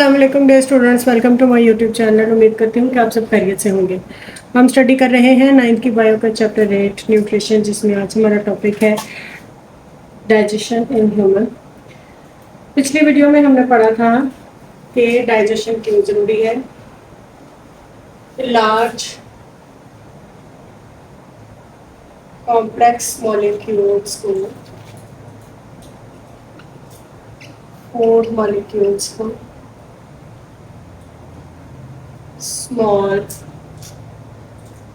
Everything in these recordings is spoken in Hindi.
अस्सलाम वालेकुम dear students, welcome to my YouTube channel. उम्मीद करती हूँ कि आप सब खैरियत से होंगे। हम स्टडी कर रहे हैं 9th की बायो का चैप्टर 8 न्यूट्रिशन, जिसमें आज हमारा टॉपिक है डाइजेशन इन ह्यूमन। पिछली वीडियो में हमने पढ़ा था कि डाइजेशन क्यों जरूरी है। लार्ज कॉम्प्लेक्स मॉलिक्यूल्स को, फूड मॉलिक्यूल्स को स्मॉल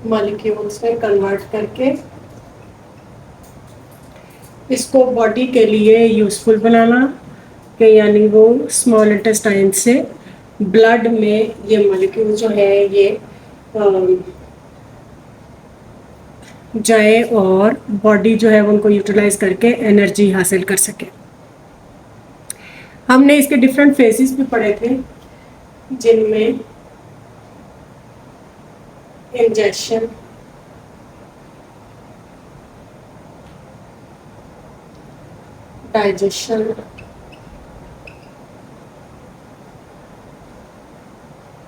मॉलिक्यूल्स में कन्वर्ट करके इसको बॉडी के लिए यूज़फुल बनाना, कि यानी वो स्मॉल इंटेस्टाइन से ब्लड में ये मॉलिक्यूल जो है ये जाए और बॉडी जो है उनको यूटिलाइज करके एनर्जी हासिल कर सके। हमने इसके डिफरेंट फेजेस भी पढ़े थे, जिनमें इंजेक्शन, डाइजेशन,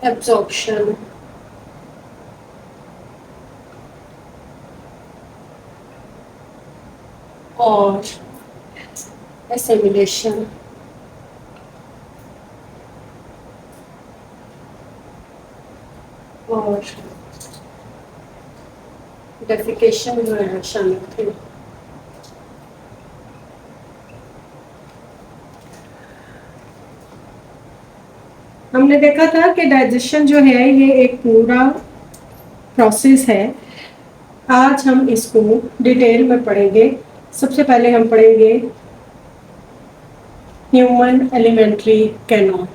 एब्जॉर्प्शन और एसिमिलेशन और डेफिकेशन वगैरह शामिल थे। हमने देखा था कि डाइजेशन जो है ये एक पूरा प्रोसेस है। आज हम इसको डिटेल में पढ़ेंगे। सबसे पहले हम पढ़ेंगे human alimentary canal.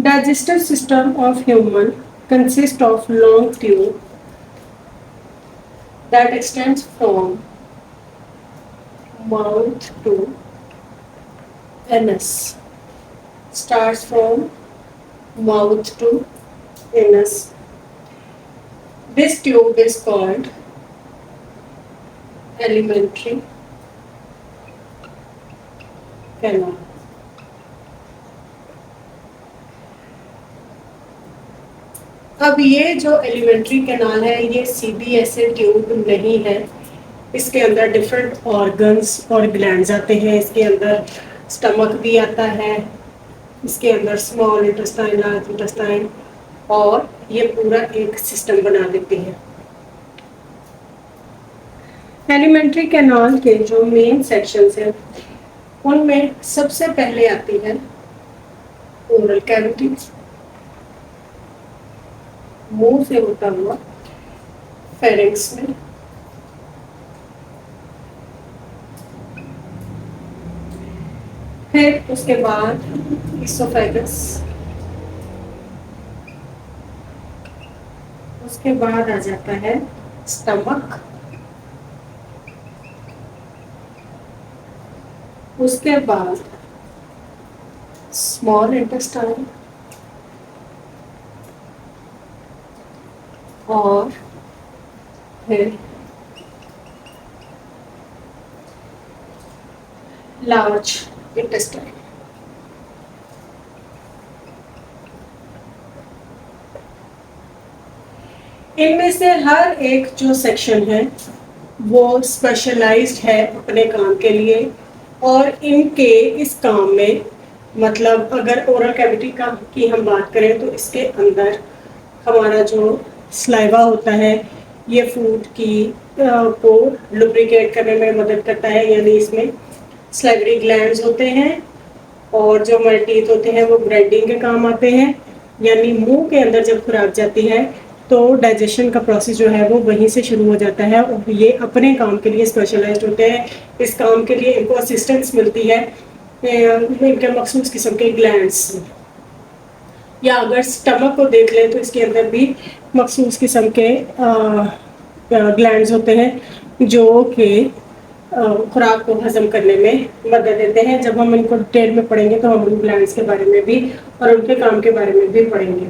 Digestive system of human consists of long tube that extends from mouth to anus. Starts from mouth to anus. This tube is called alimentary canal. अब ये जो एलिमेंट्री कैनाल है ये सीधी ऐसे ट्यूब नहीं है। इसके अंदर डिफरेंट ऑर्गन्स और ग्लैंड्स आते हैं। इसके अंदर स्टमक भी आता है, इसके अंदर स्मॉल इंटेस्टाइन, लार्ज इंटेस्टाइन, और ये पूरा एक सिस्टम बना देते हैं। एलिमेंट्री कैनाल के जो मेन सेक्शंस हैं उनमें सबसे पहले आती है ओरल कैविटी, मुंह से होता हुआ फेरिंक्स में, फिर उसके बाद इसोफेगस, उसके बाद आ जाता है स्टमक, उसके बाद स्मॉल इंटेस्टाइन और फिर लार्ज इंटेस्टाइन। इनमें से हर एक जो सेक्शन है वो स्पेशलाइज्ड है अपने काम के लिए, और इनके इस काम में, मतलब अगर ओरल कैविटी का की हम बात करें तो इसके अंदर हमारा जो स्लाइवा होता है ये फूड की को लुब्रिकेट करने में मदद करता है, यानी इसमें स्लाइवरी ग्लैंड्स होते हैं और जो हमारे टीथ होते हैं वो ग्राइंडिंग के काम आते हैं। यानी मुंह के अंदर जब खुराक जाती है तो डाइजेशन का प्रोसेस जो है वो वहीं से शुरू हो जाता है, और ये अपने काम के लिए स्पेशलाइज्ड होते हैं। इस काम के लिए इनको असिस्टेंस मिलती है इनके मखसूस किस्म के ग्लैंड्स। या अगर स्टमक को देख लें तो इसके अंदर भी मखसूस किस्म के ग्लैंड्स होते हैं जो कि खुराक को हजम करने में मदद देते हैं। जब हम इनको डिटेल में पढ़ेंगे तो हम उन ग्लैंड्स के बारे में भी और उनके काम के बारे में भी पढ़ेंगे।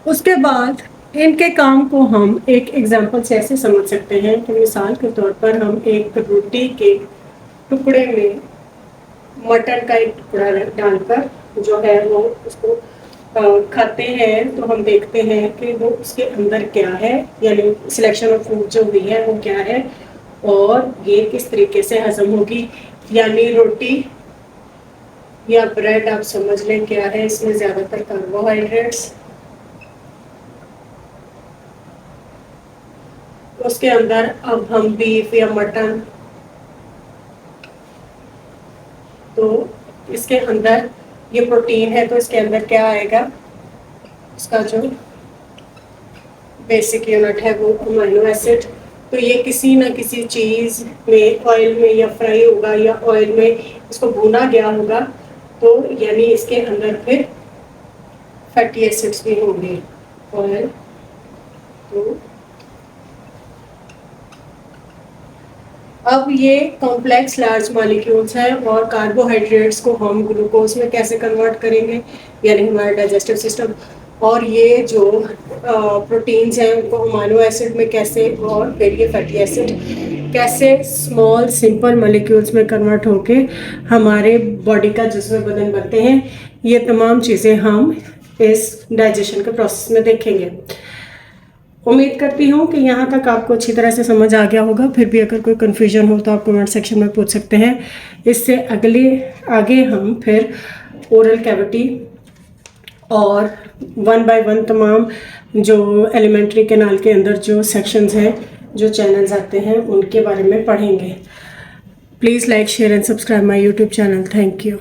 उसके बाद इनके काम को हम एक एग्जांपल से ऐसे समझ सकते हैं कि मिसाल के तौर पर हम एक रोटी के टुकड़े में मटर का एक टुकड़ा डालकर जो है वो उसको खाते हैं, तो हम देखते हैं कि वो उसके अंदर क्या है, यानी सिलेक्शन ऑफ फूड जो हुई है वो क्या है और ये किस तरीके से हजम होगी। यानी रोटी या ब्रेड आप समझ लें क्या है, इसमें ज़्यादातर कार्बोहाइड्रेट्स, उसके अंदर अब हम बीफ या मटन, तो इसके अंदर ये प्रोटीन है तो इसके अंदर क्या आएगा, उसका जो बेसिक यूनिट है वो अमीनो एसिड। तो ये किसी ना किसी चीज़ में ऑयल में या फ्राई होगा या ऑयल में इसको भुना गया होगा, तो यानी इसके अंदर फिर फैटी एसिड्स भी होंगे। ऑयल तो अब ये कॉम्प्लेक्स लार्ज मॉलिक्यूल्स हैं और कार्बोहाइड्रेट्स को हम ग्लूकोज में कैसे कन्वर्ट करेंगे, यानी हमारा डाइजेस्टिव सिस्टम, और ये जो प्रोटीन्स हैं उनको अमीनो एसिड में कैसे, और फिर ये फैटी एसिड कैसे स्मॉल सिंपल मॉलिक्यूल्स में कन्वर्ट होके हमारे बॉडी का जिस्म बदन बनते हैं। ये तमाम चीज़ें हम इस डाइजेशन के प्रोसेस में देखेंगे। उम्मीद करती हूँ कि यहाँ तक आपको अच्छी तरह से समझ आ गया होगा। फिर भी अगर कोई कन्फ्यूजन हो तो आप कमेंट सेक्शन में पूछ सकते हैं। इससे आगे हम फिर ओरल कैविटी और 1 बाय 1 तमाम जो एलिमेंट्री कैनाल के अंदर जो सेक्शंस हैं, जो चैनल्स आते हैं, उनके बारे में पढ़ेंगे। Please like share and subscribe my YouTube channel. Thank you.